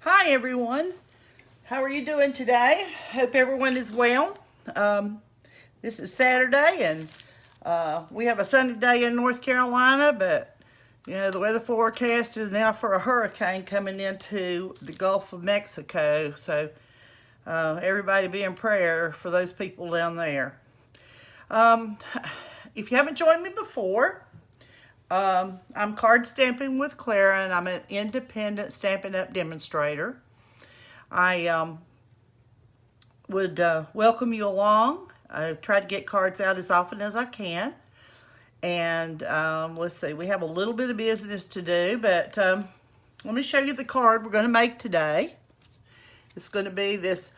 Hi everyone, how are you doing today? Hope everyone is well. This is Saturday and we have a sunny day in North Carolina, but you know the weather forecast is now for a hurricane coming into the Gulf of Mexico, so everybody be in prayer for those people down there. Um, if you haven't joined me before, I'm card stamping with Clara, and I'm an independent Stampin' Up! Demonstrator. I would welcome you along. I try to get cards out as often as I can. And let's see, we have a little bit of business to do, but let me show you the card we're going to make today. It's going to be this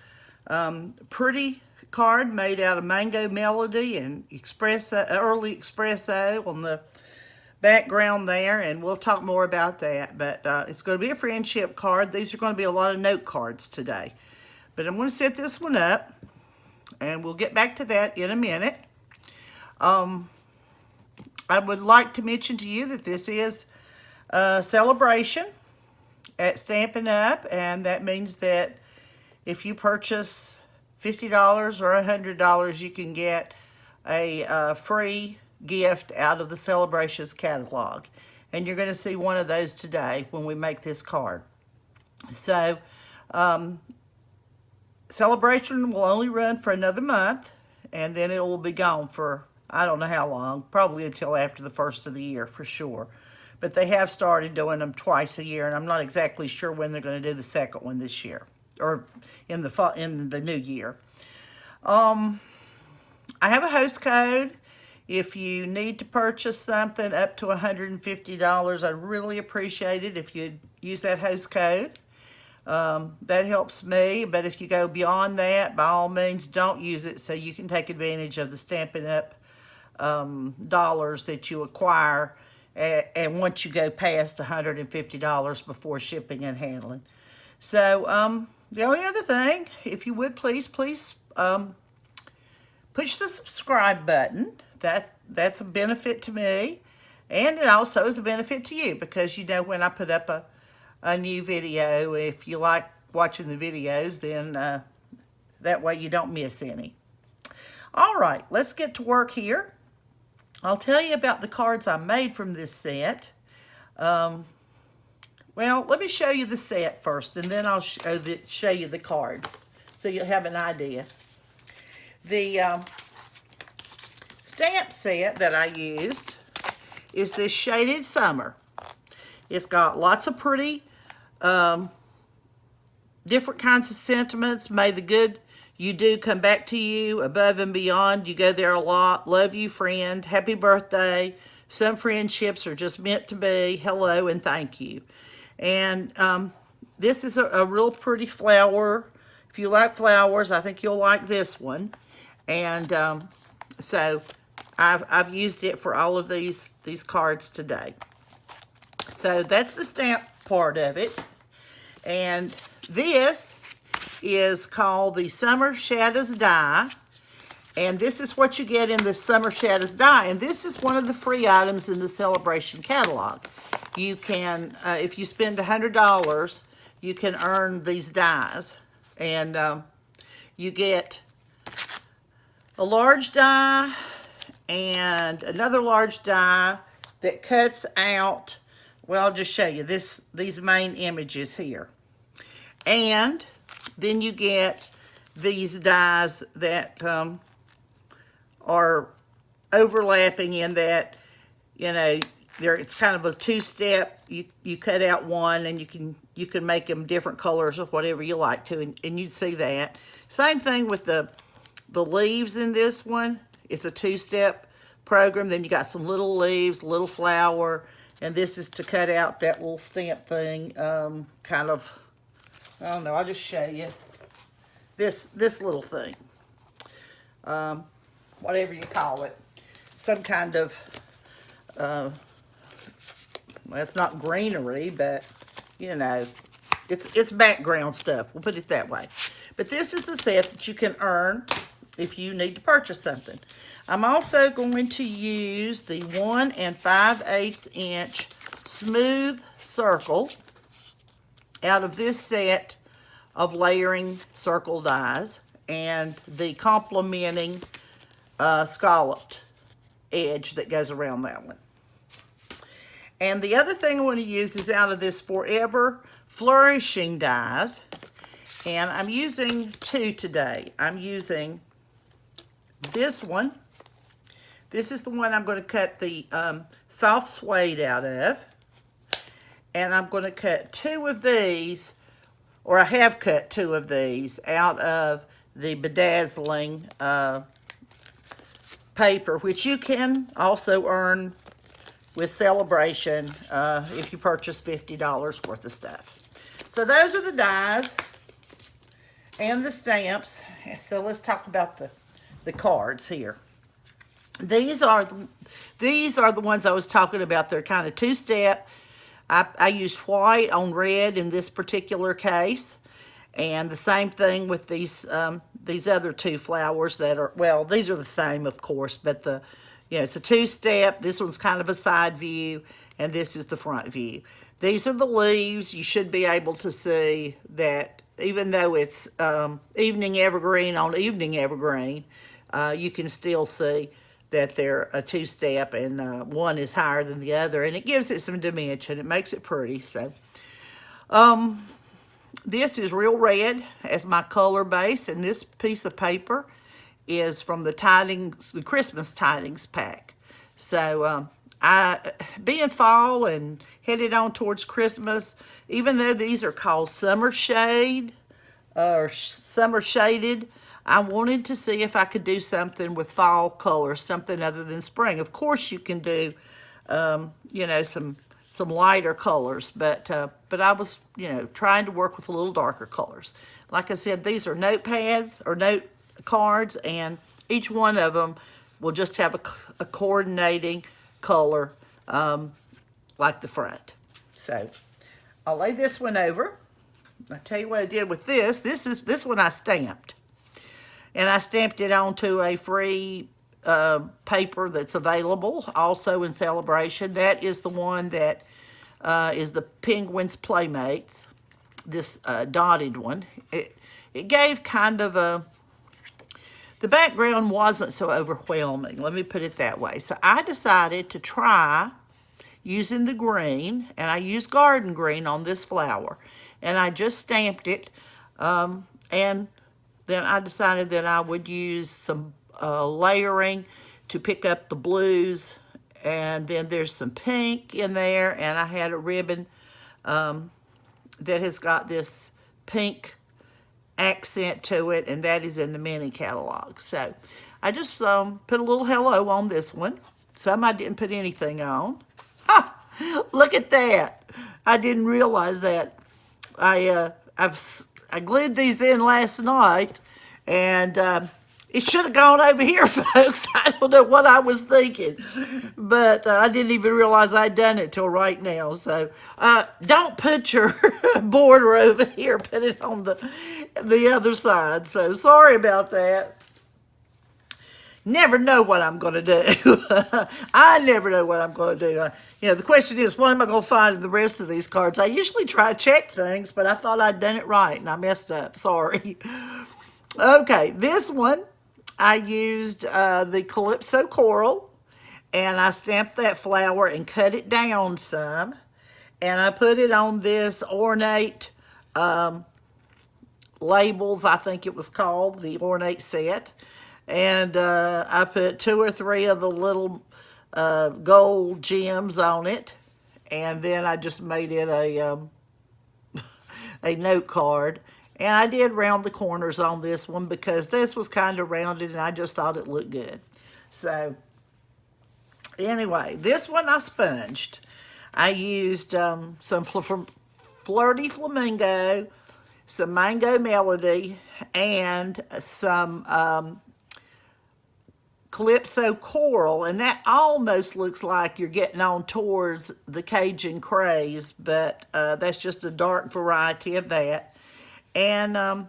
pretty card made out of Mango Melody and early espresso on the background there, and we'll talk more about that. But it's going to be a friendship card. These are going to be a lot of note cards today. But I'm going to set this one up, and we'll get back to that in a minute. I would like to mention to you that this is a celebration at Stampin' Up!, and that means that if you purchase $50 or $100, you can get a free gift out of the Celebrations catalog. And you're going to see one of those today when we make this card. So, celebration will only run for another month, and then it will be gone for I don't know how long, probably until after the first of the year for sure. But they have started doing them twice a year, and I'm not exactly sure when they're going to do the second one this year or in the new year. I have a host code. If you need to purchase something up to $150, I'd really appreciate it if you'd use that host code. That helps me, but if you go beyond that, by all means, don't use it so you can take advantage of the Stampin' Up! Dollars that you acquire, and once you go past $150 before shipping and handling. So the only other thing, if you would please push the subscribe button. That's a benefit to me, and it also is a benefit to you, because you know when I put up a new video, if you like watching the videos, then that way you don't miss any. All right, let's get to work here. I'll tell you about the cards I made from this set. Well, let me show you the set first, and then I'll show you the cards so you'll have an idea. The stamp set that I used is this Shaded Summer. It's got lots of pretty different kinds of sentiments. May the good you do come back to you, above and beyond. You go there a lot. Love you, friend. Happy birthday. Some friendships are just meant to be. Hello and thank you. And this is a real pretty flower. If you like flowers, I think you'll like this one. And so I've used it for all of these cards today. So that's the stamp part of it. And this is called the Summer Shadows Die. And this is what you get in the Summer Shadows Die. And this is one of the free items in the Celebration catalog. You can, if you spend $100, you can earn these dies. And you get a large die and another large die that cuts out, well, I'll just show you these main images here. And then you get these dies that are overlapping in that, you know, it's kind of a two-step. You cut out one, and you can make them different colors or whatever you like to, and you'd see that. Same thing with the leaves in this one. It's a two-step program. Then you got some little leaves, little flower, and this is to cut out that little stamp thing, kind of, I don't know, I'll just show you. This little thing, whatever you call it, some kind of, well, it's not greenery, but, you know, it's background stuff. We'll put it that way. But this is the set that you can earn if you need to purchase something. I'm also going to use the 1 5/8 inch smooth circle out of this set of layering circle dies and the complementing scalloped edge that goes around that one. And the other thing I want to use is out of this Forever Flourishing dies, and I'm using two today. I'm using this one. This is the one I'm going to cut the soft suede out of, and I'm going to cut two of these, or I have cut two of these out of the bedazzling paper, which you can also earn with Celebration if you purchase $50 worth of stuff. So those are the dies and the stamps. So let's talk about the cards here. These are the ones I was talking about. They're kind of two-step. I used white on red in this particular case, and the same thing with these other two flowers that are, well, these are the same, of course, but it's a two-step. This one's kind of a side view, and this is the front view. These are the leaves. You should be able to see that even though it's evening evergreen on evening evergreen, you can still see that they're a two-step, and one is higher than the other, and it gives it some dimension. It makes it pretty. So this is real red as my color base, and this piece of paper is from the Christmas Tidings pack. So being fall and headed on towards Christmas, even though these are called summer shade or summer shaded, I wanted to see if I could do something with fall colors, something other than spring. Of course, you can do, some lighter colors, but I was, trying to work with a little darker colors. Like I said, these are notepads or note cards, and each one of them will just have a coordinating color like the front. So I'll lay this one over. I'll tell you what I did with this. This one I stamped. And I stamped it onto a free paper that's available also in Celebration. That is the one that is the Penguins Playmates, this dotted one. It gave kind of the background wasn't so overwhelming, let me put it that way. So I decided to try using the green, and I used garden green on this flower. And I just stamped it, and then I decided that I would use some layering to pick up the blues, and then there's some pink in there, and I had a ribbon that has got this pink accent to it, and that is in the mini catalog. So I just put a little hello on this one. Some I didn't put anything on. Ha! Look at that. I didn't realize that. I glued these in last night, and it should have gone over here, folks. I don't know what I was thinking, but I didn't even realize I'd done it till right now. So don't put your border over here. Put it on the other side. So sorry about that. Never know what I'm going to do. I never know what I'm going to do. The question is, what am I going to find in the rest of these cards? I usually try to check things, but I thought I'd done it right, and I messed up. Sorry. Okay, this one, I used the Calypso Coral, and I stamped that flower and cut it down some, and I put it on this ornate labels, I think it was called, the ornate set. And I put 2 or 3 of the little gold gems on it, and then I just made it a note card. And I did round the corners on this one because this was kind of rounded, and I just thought it looked good. So anyway, this one I sponged. I used some Flirty Flamingo, some Mango Melody, and some Calypso Coral, and that almost looks like you're getting on towards the Cajun Craze, but that's just a dark variety of that. And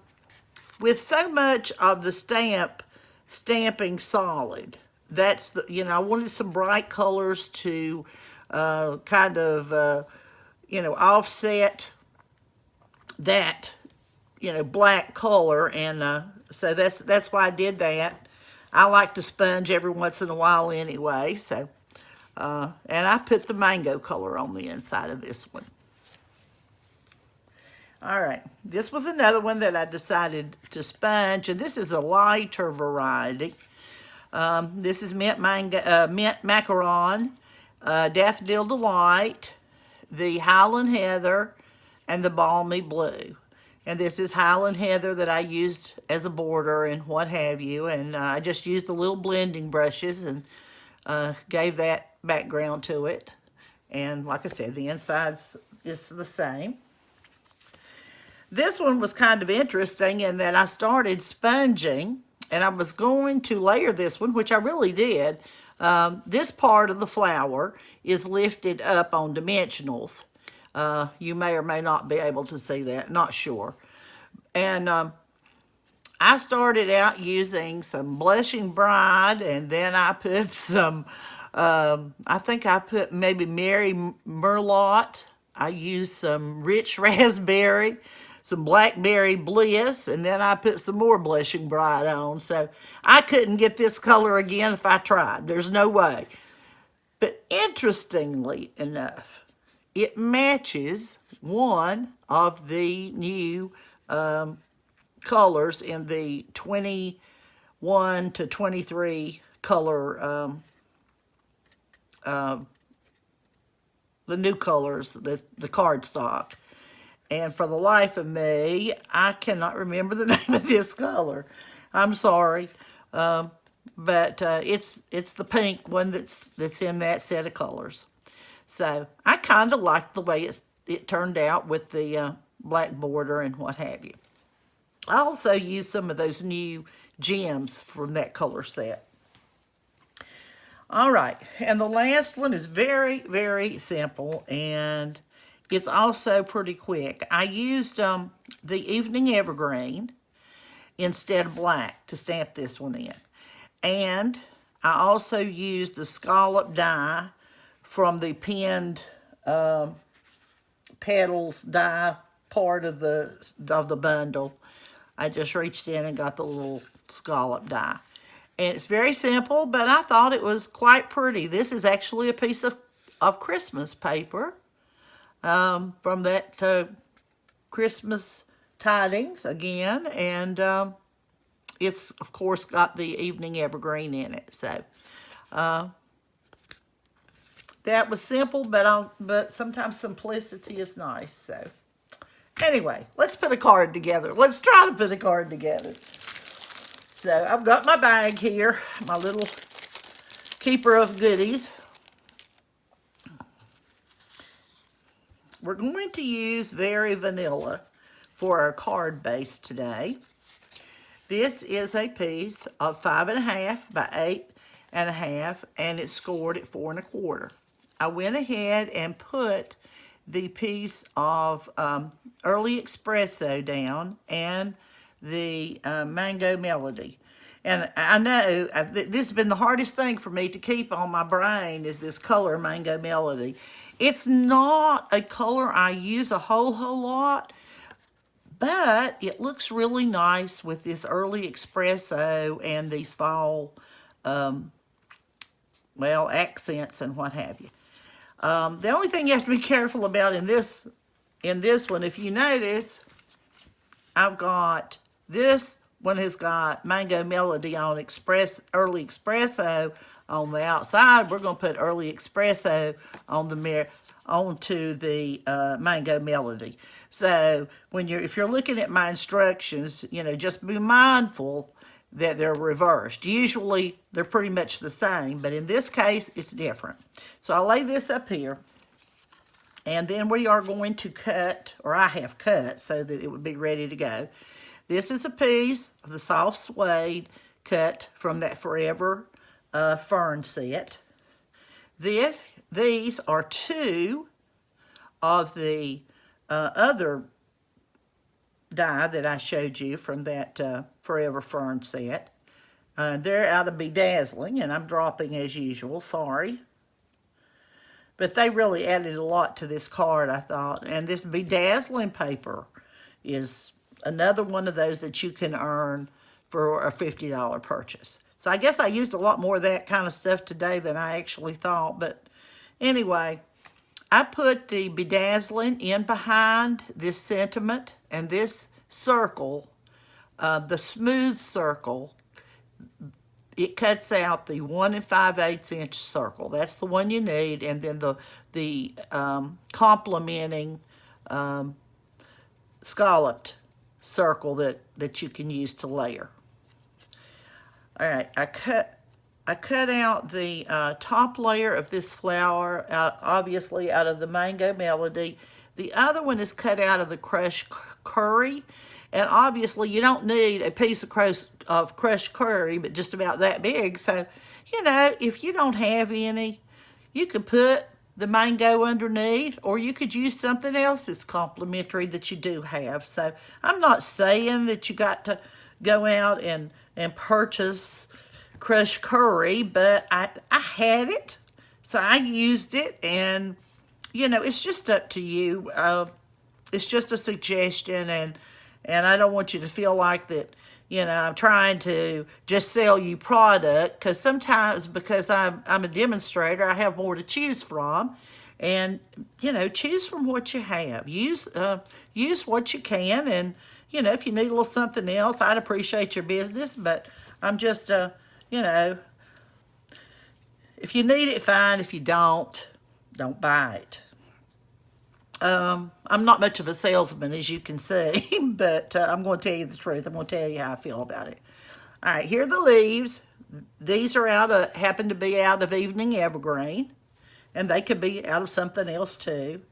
with so much of the stamping solid, that's the, I wanted some bright colors to kind of, offset that, black color, and so that's why I did that. I like to sponge every once in a while anyway, so, and I put the mango color on the inside of this one. All right, this was another one that I decided to sponge, and this is a lighter variety. This is mint macaron, daffodil delight, the Highland heather, and the balmy blue. And this is Highland heather that I used as a border and what have you. And I just used the little blending brushes and gave that background to it. And like I said, the insides is the same. This one was kind of interesting in that I started sponging, and I was going to layer this one, which I really did. This part of the flower is lifted up on dimensionals. You may or may not be able to see that, not sure. And I started out using some Blushing Bride, and then I put some, I think I put maybe Mary Merlot. I used some Rich Raspberry, some Blackberry Bliss, and then I put some more Blushing Bride on. So I couldn't get this color again if I tried. There's no way. But interestingly enough, it matches one of the new colors in the 21 to 23 color, the new colors, the cardstock. And for the life of me, I cannot remember the name of this color. I'm sorry. But it's the pink one that's in that set of colors. So I kind of liked the way it turned out with the black border and what have you. I also used some of those new gems from that color set. All right, and the last one is very, very simple, and it's also pretty quick. I used the Evening Evergreen instead of black to stamp this one in. And I also used the scallop die from the pinned petals die part of the bundle. I just reached in and got the little scallop die. And it's very simple, but I thought it was quite pretty. This is actually a piece of Christmas paper from that Christmas tidings again. And it's, of course, got the Evening Evergreen in it. So that was simple, but sometimes simplicity is nice. So anyway, let's put a card together. Let's try to put a card together. So I've got my bag here, my little keeper of goodies. We're going to use Very Vanilla for our card base today. This is a piece of 5.5 by 8.5, and it's scored at 4 1/4. I went ahead and put the piece of Early Espresso down and the Mango Melody. And I know this has been the hardest thing for me to keep on my brain is this color Mango Melody. It's not a color I use a whole lot, but it looks really nice with this Early Espresso and these fall, accents and what have you. The only thing you have to be careful about in this one, if you notice, I've got this one has got Mango Melody on Early Espresso on the outside. We're going to put Early Espresso on onto the Mango Melody. So if you're looking at my instructions, just be mindful that they're reversed. Usually they're pretty much the same, but in this case it's different. So I'll lay this up here, and then we are going to cut, or I have cut so that it would be ready to go. This is a piece of the soft suede cut from that Forever Fern set. These are two of the other die that I showed you from that Forever Fern set. They're out of Bedazzling, and I'm dropping as usual, sorry. But they really added a lot to this card, I thought. And this Bedazzling paper is another one of those that you can earn for a $50 purchase. So I guess I used a lot more of that kind of stuff today than I actually thought. But anyway, I put the bedazzling in behind this sentiment and this circle, the smooth circle. It cuts out the 1 5/8 inch circle. That's the one you need, and then the complementing scalloped circle that you can use to layer. All right, I cut out the top layer of this flower out, obviously out of the Mango Melody. The other one is cut out of the crushed curry. And obviously, you don't need a piece of crushed curry, but just about that big. So, you know, if you don't have any, you could put the mango underneath, or you could use something else that's complimentary that you do have. So, I'm not saying that you got to go out and purchase crushed curry, but I had it, so I used it, and, you know, it's just up to you. It's just a suggestion, and I don't want you to feel like that, you know, I'm trying to just sell you product, because sometimes, because I'm a demonstrator, I have more to choose from. And, you know, choose from what you have. Use what you can, and, you know, if you need a little something else, I'd appreciate your business, but I'm just, you know, if you need it, fine. If you don't buy it. I'm not much of a salesman, as you can see, but I'm going to tell you the truth. I'm going to tell you how I feel about it. All right, here are the leaves. These are happen to be out of Evening Evergreen, and they could be out of something else too.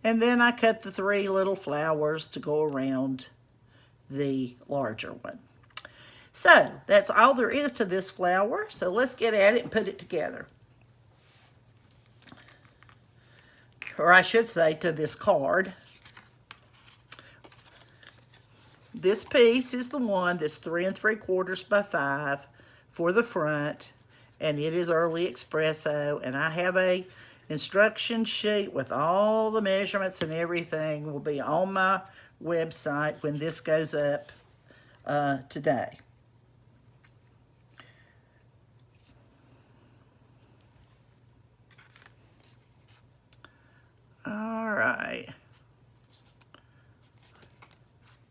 And then I cut the 3 little flowers to go around the larger one. So that's all there is to this flower. So let's get at it and put it together. Or I should say, to this card. This piece is the one that's 3 3/4 by 5 for the front, and it is early espresso. And I have a instruction sheet with all the measurements and everything. Will be on my website when this goes up today. All right.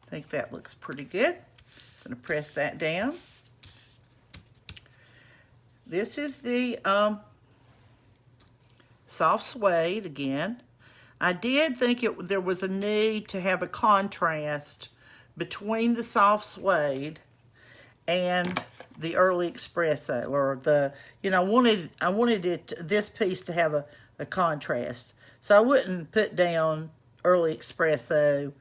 I think that looks pretty good. I'm going to press that down. This is the soft suede again. I did think there was a need to have a contrast between the soft suede and the early espresso, or the, you know, I wanted this piece to have a contrast. So I wouldn't put down early espresso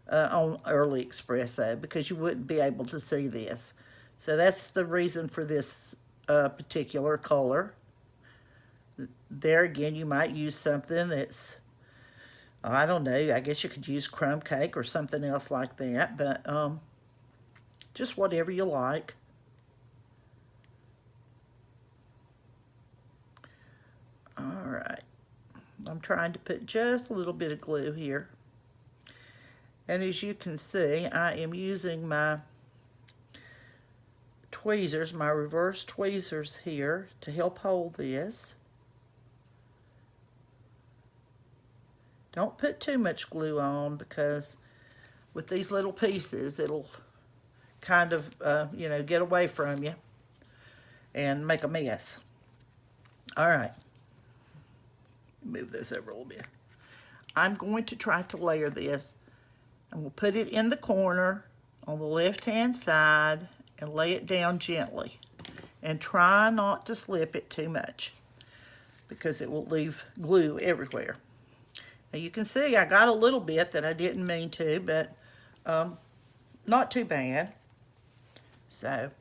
on early espresso, because you wouldn't be able to see this. So that's the reason for this particular color. There again, you might use something that's, I don't know, I guess you could use crumb cake or something else like that, but just whatever you like. All right. I'm trying to put just a little bit of glue here. And as you can see, I am using my tweezers, my reverse tweezers here, to help hold this. Don't put too much glue on, because with these little pieces, it'll kind of, you know, get away from you and make a mess. All right. Move this over a little bit. I'm going to try to layer this. And we'll put it in the corner on the left-hand side and lay it down gently. And try not to slip it too much, because it will leave glue everywhere. Now you can see I got a little bit that I didn't mean to, but not too bad. So,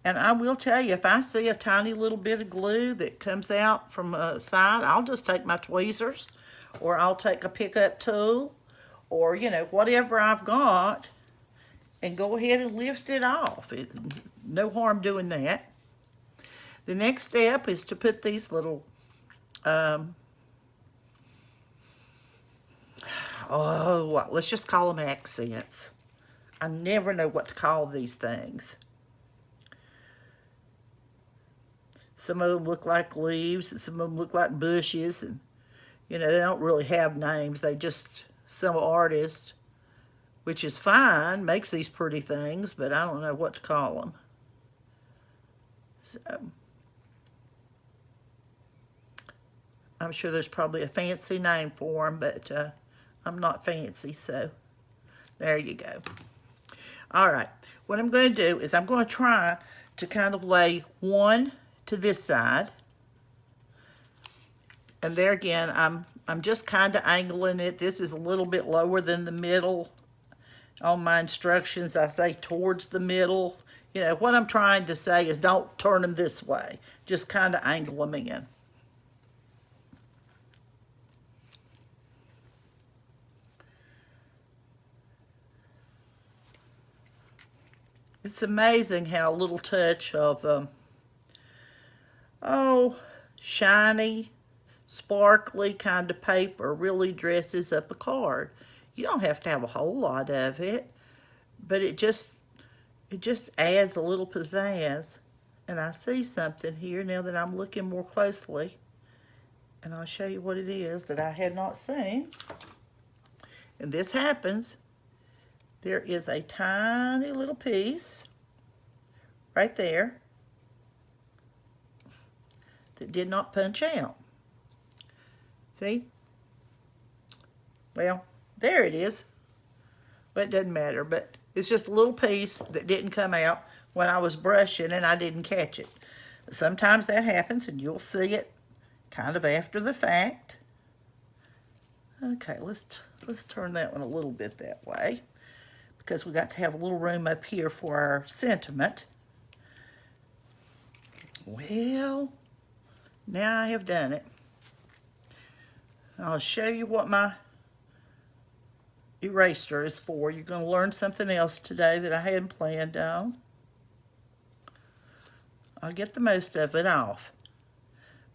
and I will tell you, if I see a tiny little bit of glue that comes out from a side, I'll just take my tweezers, or I'll take a pickup tool, or, you know, whatever I've got, and go ahead and lift it off. No harm doing that. The next step is to put these little, oh, let's just call them accents. I never know what to call these things. Some of them look like leaves, and some of them look like bushes, and you know, they don't really have names. They just, some artist, which is fine, makes these pretty things, but I don't know what to call them. So, I'm sure there's probably a fancy name for them, but I'm not fancy, so there you go. All right, what I'm going to do is I'm going to try to kind of lay one to this side. And there again, I'm just kind of angling it. This is a little bit lower than the middle. On my instructions, I say towards the middle. You know, what I'm trying to say is don't turn them this way. Just kind of angle them in. It's amazing how a little touch of, shiny, sparkly kind of paper really dresses up a card. You don't have to have a whole lot of it, but it just adds a little pizzazz. And I see something here now that I'm looking more closely, and I'll show you what it is that I had not seen. And this happens. There is a tiny little piece right there that did not punch out. See? Well, there it is. But it doesn't matter, but it's just a little piece that didn't come out when I was brushing and I didn't catch it. Sometimes that happens and you'll see it kind of after the fact. Okay, let's turn that one a little bit that way, because we got to have a little room up here for our sentiment. Well, now I have done it. I'll show you what my eraser is for. You're going to learn something else today that I hadn't planned on. I'll get the most of it off,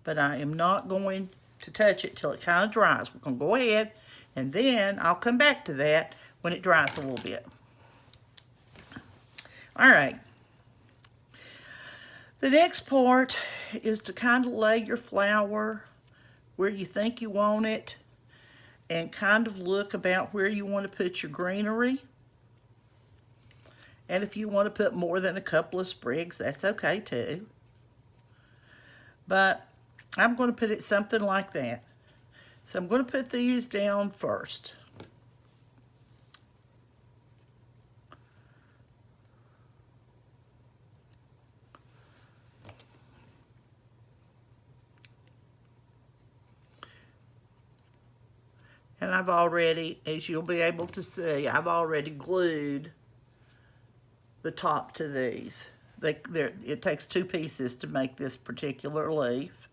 but I am not going to touch it till it kind of dries. We're going to go ahead, and then I'll come back to that when it dries a little bit. All right. The next part is to kind of lay your flower where you think you want it, and kind of look about where you want to put your greenery. And if you want to put more than a couple of sprigs, that's okay too. But I'm going to put it something like that. So I'm going to put these down first. And I've already, as you'll be able to see, I've already glued the top to these. It takes two pieces to make this particular leaf.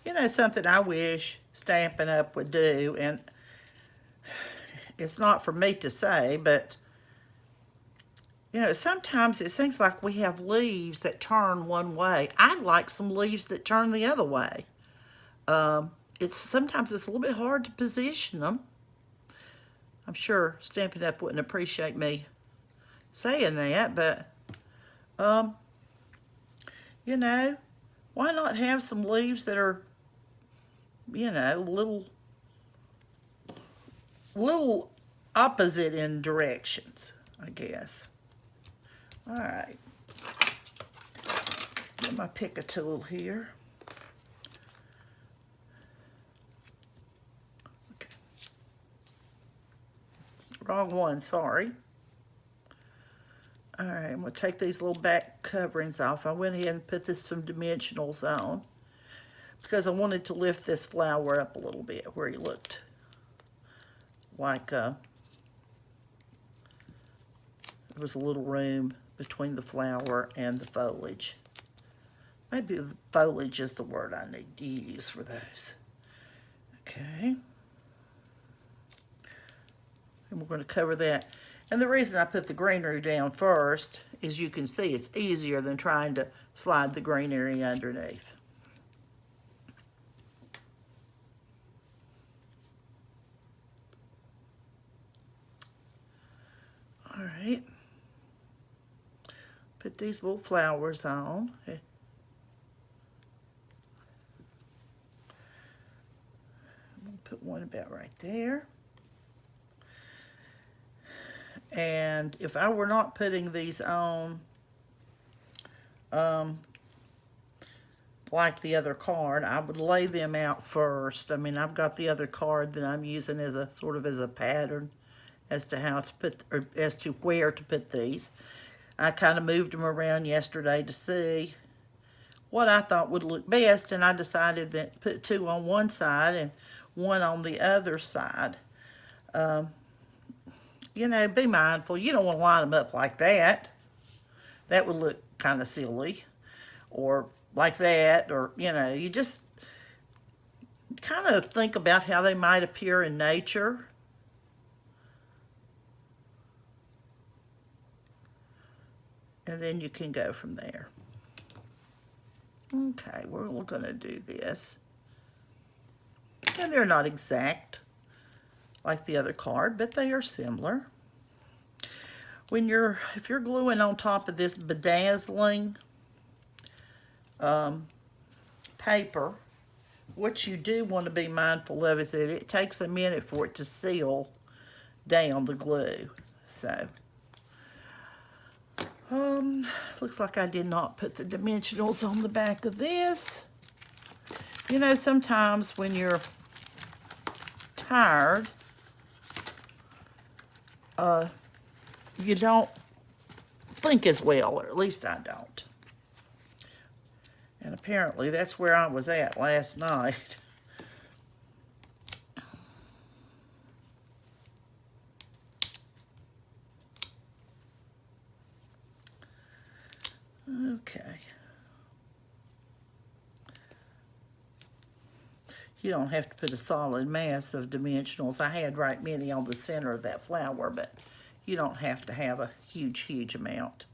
You know, something I wish Stampin' Up! Would do, and it's not for me to say, but you know, sometimes it seems like we have leaves that turn one way. I'd like some leaves that turn the other way. Sometimes it's a little bit hard to position them. I'm sure Stampin' Up! Wouldn't appreciate me saying that, but you know, why not have some leaves that are, you know, little opposite in directions, I guess. All right, get my pick a tool here. Okay. Wrong one, sorry. All right, I'm going to take these little back coverings off. I went ahead and put some dimensionals on because I wanted to lift this flower up a little bit where he looked like there was a little room between the flower and the foliage. Maybe the foliage is the word I need to use for those. Okay. And we're going to cover that. And the reason I put the greenery down first is you can see it's easier than trying to slide the greenery underneath. right. Put these little flowers on. I'm going to put one about right there. And if I were not putting these on like the other card, I would lay them out first. I mean, I've got the other card that I'm using as a sort of as a pattern as to how to put, or as to where to put these. I kind of moved them around yesterday to see what I thought would look best, and I decided that put two on one side and one on the other side. You know, be mindful. You don't want to line them up like that. That would look kind of silly. Or like that, or, you know, you just kind of think about how they might appear in nature. And then you can go from there. Okay, we're going to do this. And they're not exact like the other card, but they are similar. If you're gluing on top of this bedazzling paper, what you do want to be mindful of is that it takes a minute for it to seal down the glue. So, looks like I did not put the dimensionals on the back of this. You know, sometimes when you're tired, you don't think as well, or at least I don't. And apparently that's where I was at last night. Okay. You don't have to put a solid mass of dimensionals. I had right many on the center of that flower, but you don't have to have a huge amount.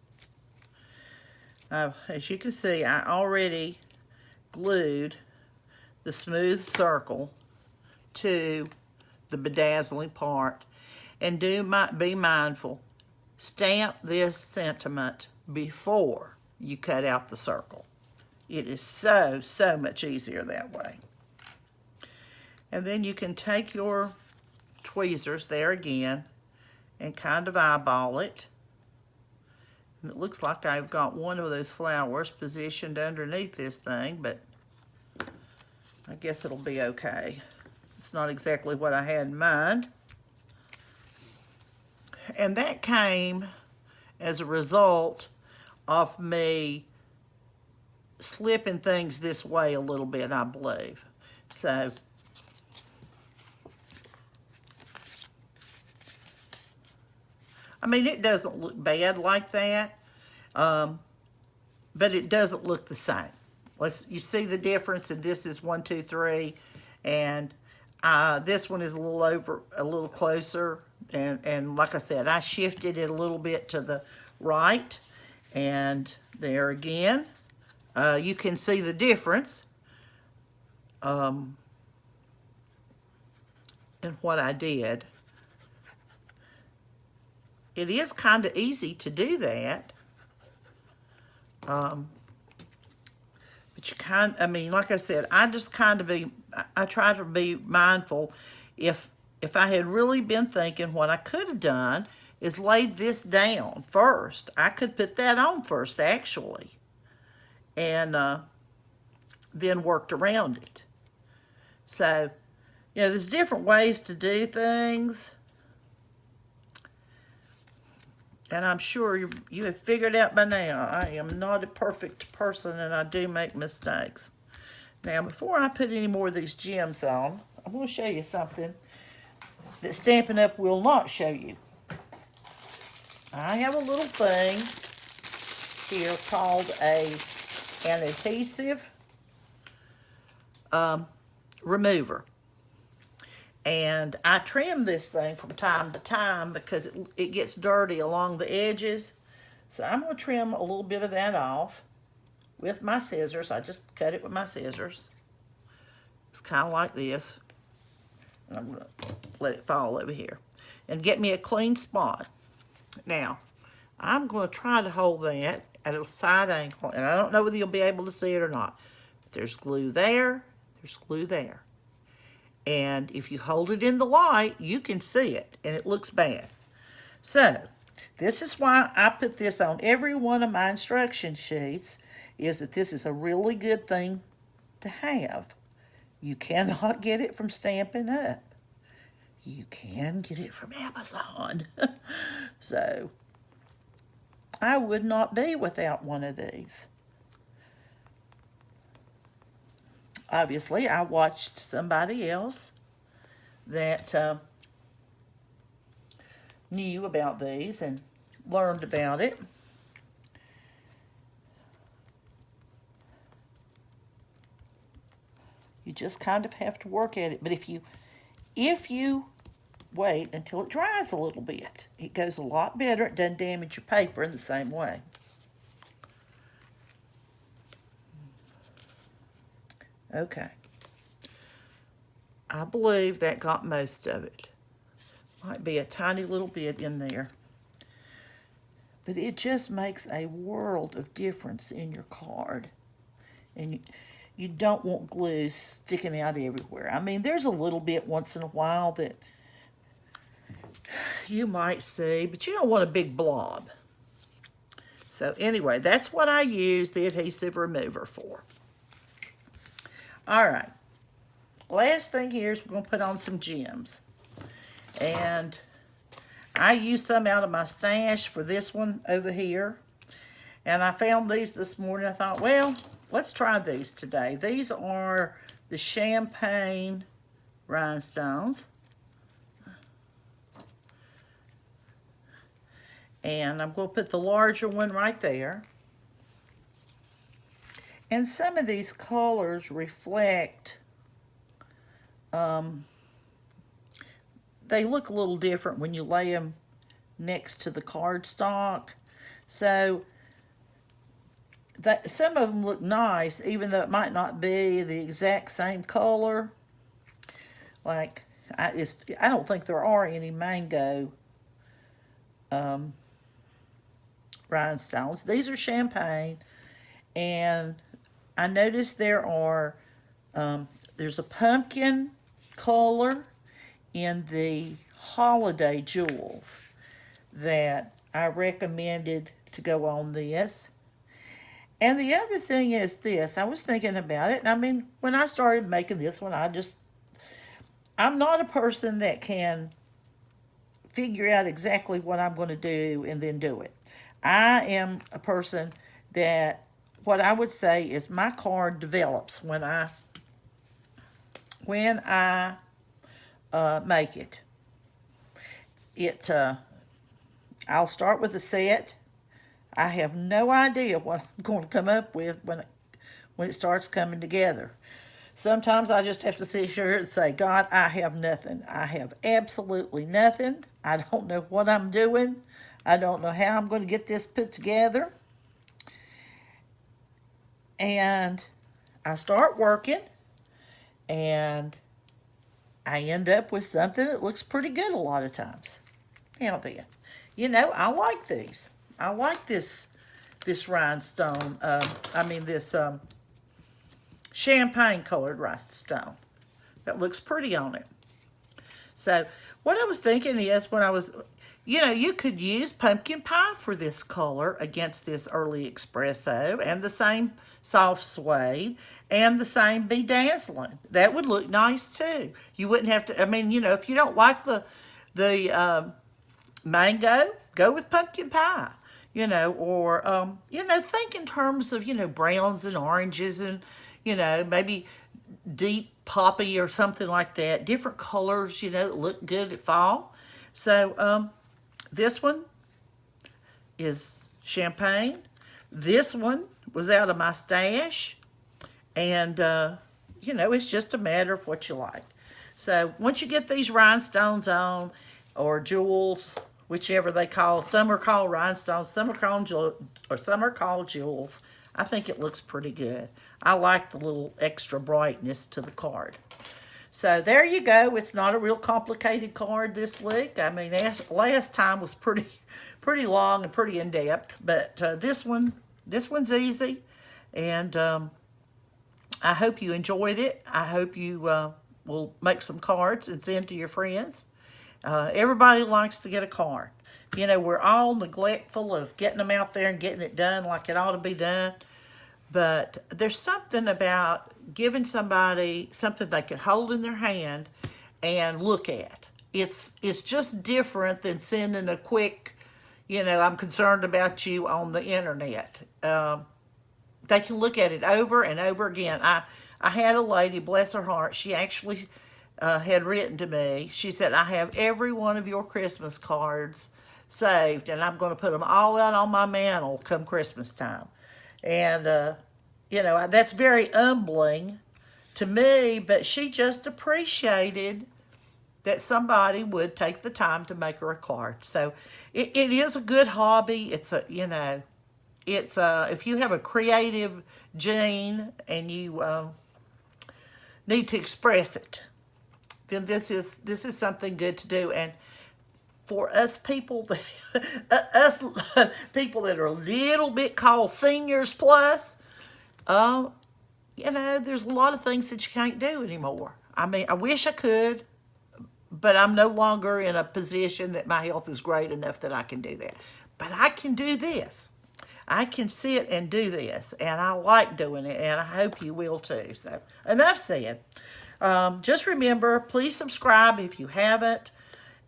As you can see, I already glued the smooth circle to the bedazzling part. And be mindful, stamp this sentiment before you cut out the circle. It is so much easier that way. And then you can take your tweezers there again and kind of eyeball it. And it looks like I've got one of those flowers positioned underneath this thing, but I guess it'll be okay. It's not exactly what I had in mind. And that came as a result of me slipping things this way a little bit, I believe. So, I mean, it doesn't look bad like that, but it doesn't look the same. You see the difference, and this is 1, 2, 3, and this one is a little closer, and like I said, I shifted it a little bit to the right, and there again, you can see the difference in what I did. It is kind of easy to do that. But you I mean, like I said, I try to be mindful. If I had really been thinking, what I could have done is laid this down first. I could put that on first, actually, and then worked around it. So, you know, there's different ways to do things. And I'm sure you have figured out by now, I am not a perfect person and I do make mistakes. Now, before I put any more of these gems on, I'm going to show you something that Stampin' Up! Will not show you. I have a little thing here called an adhesive remover. And I trim this thing from time to time because it gets dirty along the edges. So I'm going to trim a little bit of that off with my scissors. I just cut it with my scissors. It's kind of like this. And I'm going to let it fall over here. And get me a clean spot. Now, I'm going to try to hold that at a side angle, and I don't know whether you'll be able to see it or not. But there's glue there, there's glue there. And if you hold it in the light, you can see it, and it looks bad. So, this is why I put this on every one of my instruction sheets, is that this is a really good thing to have. You cannot get it from Stampin' Up. You can get it from Amazon. So, I would not be without one of these. Obviously, I watched somebody else that knew about these and learned about it. You just kind of have to work at it. But if you wait until it dries a little bit, it goes a lot better. It doesn't damage your paper in the same way. Okay. I believe that got most of it. Might be a tiny little bit in there. But it just makes a world of difference in your card. And you don't want glue sticking out everywhere. I mean, there's a little bit once in a while that you might see, but you don't want a big blob. So anyway, that's what I use the adhesive remover for. All right. Last thing here is we're going to put on some gems. And I used some out of my stash for this one over here. And I found these this morning. I thought, well, let's try these today. These are the champagne rhinestones. And I'm going to put the larger one right there. And some of these colors reflect, they look a little different when you lay them next to the cardstock. So some of them look nice, even though it might not be the exact same color. Like, I don't think there are any mango rhinestones. These are champagne, and I noticed there's a pumpkin color in the holiday jewels that I recommended to go on this. And the other thing is this, I was thinking about it, and I mean, when I started making this one, I'm not a person that can figure out exactly what I'm going to do and then do it. I am a person that, what I would say is my card develops when I make it. I'll start with a set. I have no idea what I'm going to come up with when it starts coming together. Sometimes I just have to sit here and say, God, I have nothing. I have absolutely nothing. I don't know what I'm doing. I don't know how I'm going to get this put together. And I start working, and I end up with something that looks pretty good a lot of times. Now then, I like these. I like this rhinestone, this champagne colored rhinestone. That looks pretty on it. So what I was thinking is, when I was, you could use pumpkin pie for this color against this early espresso, and the same soft suede, and the same bedazzling. That would look nice too. You wouldn't have to, if you don't like the mango, go with pumpkin pie. Think in terms of, browns and oranges and, maybe deep poppy or something like that. Different colors, that look good at fall. So this one is champagne. This one was out of my stash. And, it's just a matter of what you like. So once you get these rhinestones on, or jewels, whichever they call, some are called rhinestones, some are called jewels. I think it looks pretty good. I like the little extra brightness to the card. So there you go. It's not a real complicated card this week. I mean, last time was pretty pretty long and pretty in-depth, but this one's easy, and I hope you enjoyed it. I hope you will make some cards and send to your friends. Everybody likes to get a card. You know, we're all neglectful of getting them out there and getting it done like it ought to be done. But there's something about giving somebody something they can hold in their hand and look at. It's just different than sending a quick, you know, I'm concerned about you on the internet. They can look at it over and over again. I had a lady, bless her heart, she actually had written to me. She said, I have every one of your Christmas cards saved, and I'm going to put them all out on my mantle come Christmas time. And, you know, that's very humbling to me, but she just appreciated that somebody would take the time to make her a card. So it is a good hobby. It's a, you know, it's if you have a creative gene and you need to express it, then this is something good to do. And for us people us people that are a little bit called seniors plus, you know, there's a lot of things that you can't do anymore. I mean, I wish I could, but I'm no longer in a position that my health is great enough that I can do that. But I can do this. I can sit and do this, and I like doing it, and I hope you will too. So, enough said. Just remember, please subscribe if you haven't,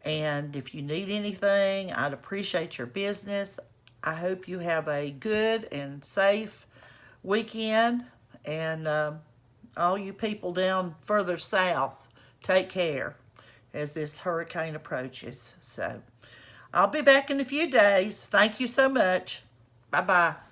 and if you need anything, I'd appreciate your business. I hope you have a good and safe weekend, and all you people down further south, take care as this hurricane approaches. So, I'll be back in a few days. Thank you so much. Bye-bye.